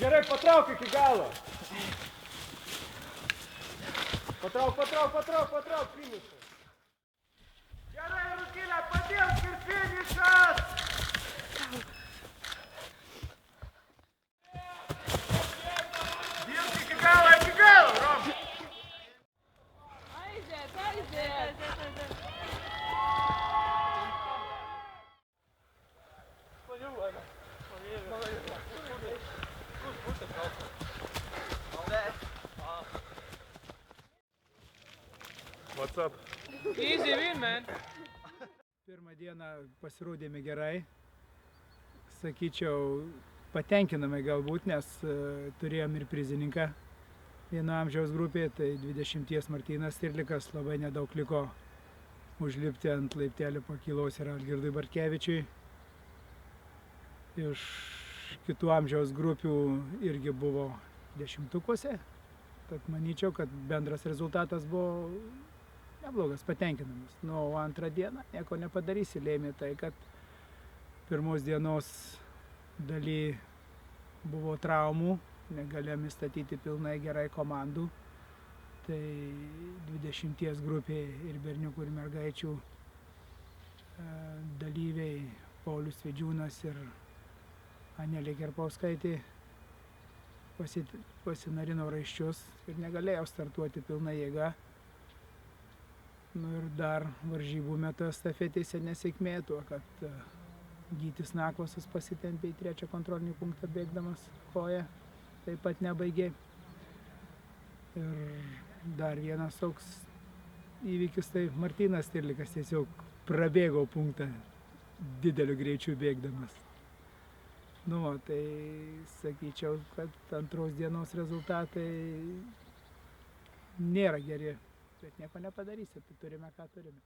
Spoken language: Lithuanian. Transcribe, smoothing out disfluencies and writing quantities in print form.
Gerai, patrauk iki galo. Patrauk, finišą. Gerai, Rugilė, padėk ir finišas. Dirbk iki galo, Rom. Aizdėt. What's up? Easy win, man. Pirmą dieną pasirodėme gerai, sakyčiau, patenkinamai galbūt, nes turėjom ir prizininką vieno amžiaus grupėje, tai 20 Martynas Stirlikas, labai nedaug liko užlipti ant laiptelio pakylos ir Algirdui Bartkevičiui. Iš kitų amžiaus grupių irgi buvo dešimtukuose, tad manyčiau, kad bendras rezultatas buvo neblogas, patenkinamas. Nu, o antrą dieną nieko nepadarysi, lėmė tai, kad pirmos dienos daly buvo traumų, negalėjome statyti pilnai gerai komandų. Tai 20 grupė ir berniukų ir mergaičių dalyviai Paulius Vidžiūnas ir Anelė Kerpauskaitė pasinarino raiščius ir negalėjo startuoti pilna jėga. Nu ir dar varžybų metu estafetėse nesėkmė tuo, kad Gytis Nakvosas pasitempė į trečią kontrolinį punktą bėgdamas koją, taip pat nebaigė. Ir dar vienas toks įvykis, tai Martynas Stirlikas tiesiog prabėgo punktą dideliu greičiu bėgdamas. Nu, tai sakyčiau, kad antros dienos rezultatai nėra geri. Bet nieko nepadarysi, tai turime ką turime.